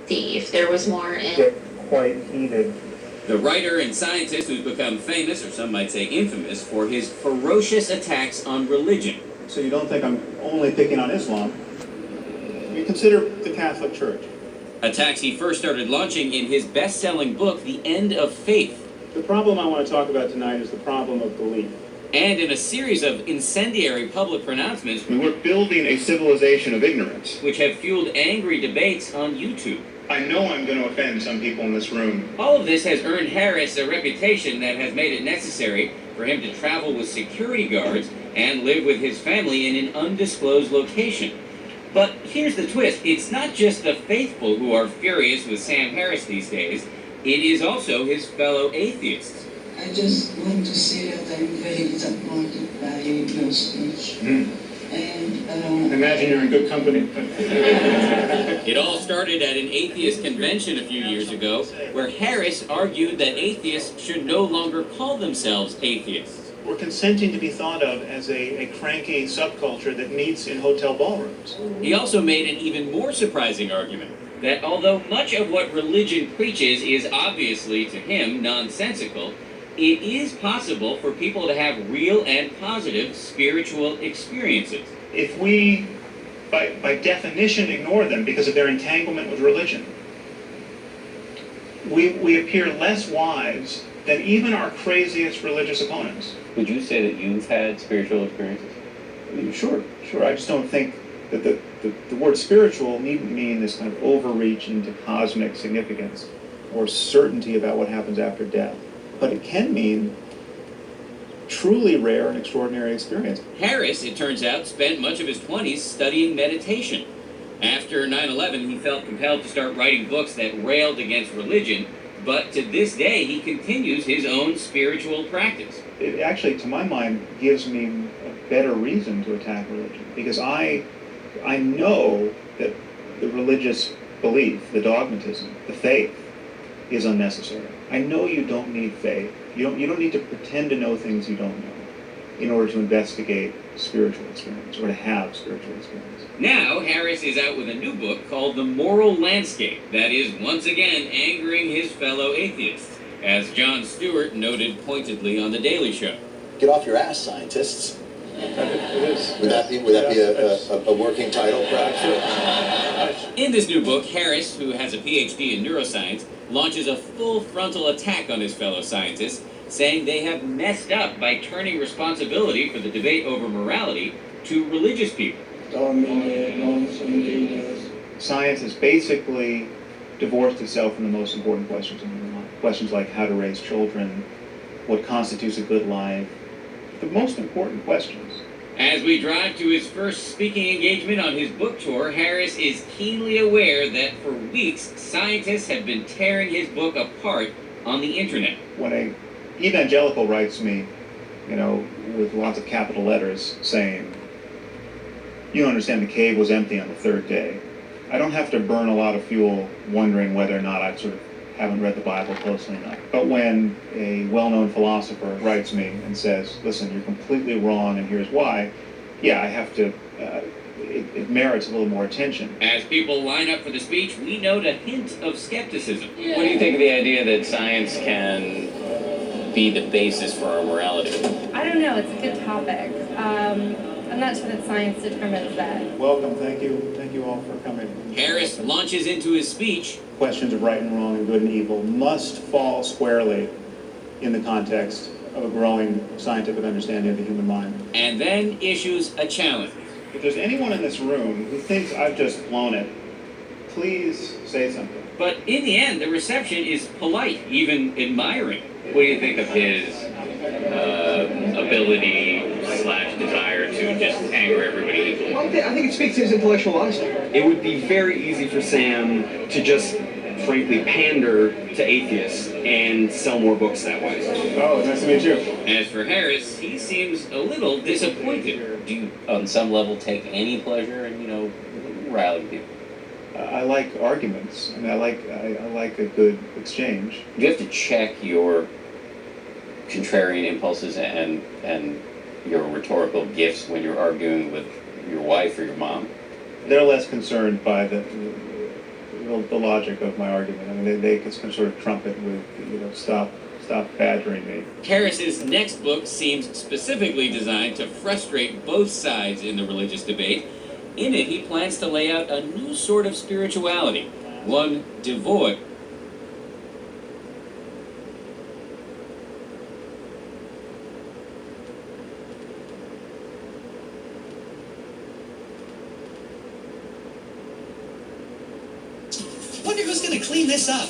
see if there was more in... Get quite heated. The writer and scientist who's become famous, or some might say infamous, for his ferocious attacks on religion. So you don't think I'm only picking on Islam? You consider the Catholic Church. Attacks he first started launching in his best-selling book, The End of Faith. The problem I want to talk about tonight is the problem of belief. And in a series of incendiary public pronouncements, We're building a civilization of ignorance. which have fueled angry debates on YouTube. I know I'm going to offend some people in this room. All of this has earned Harris a reputation that has made it necessary for him to travel with security guards and live with his family in an undisclosed location. But here's the twist. It's not just the faithful who are furious with Sam Harris these days. It is also his fellow atheists. I just want to say that I'm very disappointed by your speech. And Imagine you're in good company. It all started at an atheist convention a few years ago, where Harris argued that atheists should no longer call themselves atheists. We're consenting to be thought of as a cranky subculture that meets in hotel ballrooms. He also made an even more surprising argument, that although much of what religion preaches is obviously, to him, nonsensical, it is possible for people to have real and positive spiritual experiences. If we, by definition, ignore them because of their entanglement with religion, we appear less wise than even our craziest religious opponents. Would you say that you've had spiritual experiences? Sure. I just don't think that the word spiritual needn't mean this kind of overreach into cosmic significance or certainty about what happens after death. But it can mean truly rare and extraordinary experience. Harris, it turns out, spent much of his 20s studying meditation. After 9/11, he felt compelled to start writing books that railed against religion, but to this day, he continues his own spiritual practice. It actually, to my mind, gives me a better reason to attack religion, because I know that the religious belief, the dogmatism, the faith, is unnecessary. I know you don't need faith. You don't need to pretend to know things you don't know in order to investigate spiritual experience or to have spiritual experience. Now, Harris is out with a new book called The Moral Landscape that is once again angering his fellow atheists, as Jon Stewart noted pointedly on The Daily Show. Get off your ass, scientists. It is. Would that be a working title, perhaps? In this new book, Harris, who has a PhD in neuroscience, launches a full frontal attack on his fellow scientists, saying they have messed up by turning responsibility for the debate over morality to religious people. Science has basically divorced itself from the most important questions in human life. Questions like how to raise children, what constitutes a good life, the most important questions. As we drive to his first speaking engagement on his book tour, Harris is keenly aware that for weeks, scientists have been tearing his book apart on the internet. When an evangelical writes me, with lots of capital letters saying, "You don't understand, the cave was empty on the third day," I don't have to burn a lot of fuel wondering whether or not I sort of haven't read the Bible closely enough. But when a well-known philosopher writes me and says, "Listen, you're completely wrong and here's why," yeah, I have to, it merits a little more attention. As people line up for the speech, we note a hint of skepticism. What do you think of the idea that science can be the basis for our morality? I don't know, it's a good topic. I'm not sure that science determines that. Welcome, thank you all for coming. Harris launches into his speech. Questions of right and wrong and good and evil must fall squarely in the context of a growing scientific understanding of the human mind. And then issues a challenge. If there's anyone in this room who thinks I've just blown it, please say something. But in the end, the reception is polite, even admiring. What do you think of his ability/desire to just anger everybody equally? Well, I think it speaks to his intellectual honesty. It would be very easy for Sam to just, frankly, pander to atheists and sell more books that way. Oh, nice to meet you. As for Harris, he seems a little disappointed. Do you, on some level, take any pleasure in, riling people? I like arguments. I mean, I like a good exchange. You have to check your contrarian impulses and your rhetorical gifts when you're arguing with your wife or your mom. They're less concerned by the the logic of my argument. I mean, they can sort of trump it with, stop badgering me. Harris's next book seems specifically designed to frustrate both sides in the religious debate. In it, he plans to lay out a new sort of spirituality, one devoid. Wonder who's going to clean this up.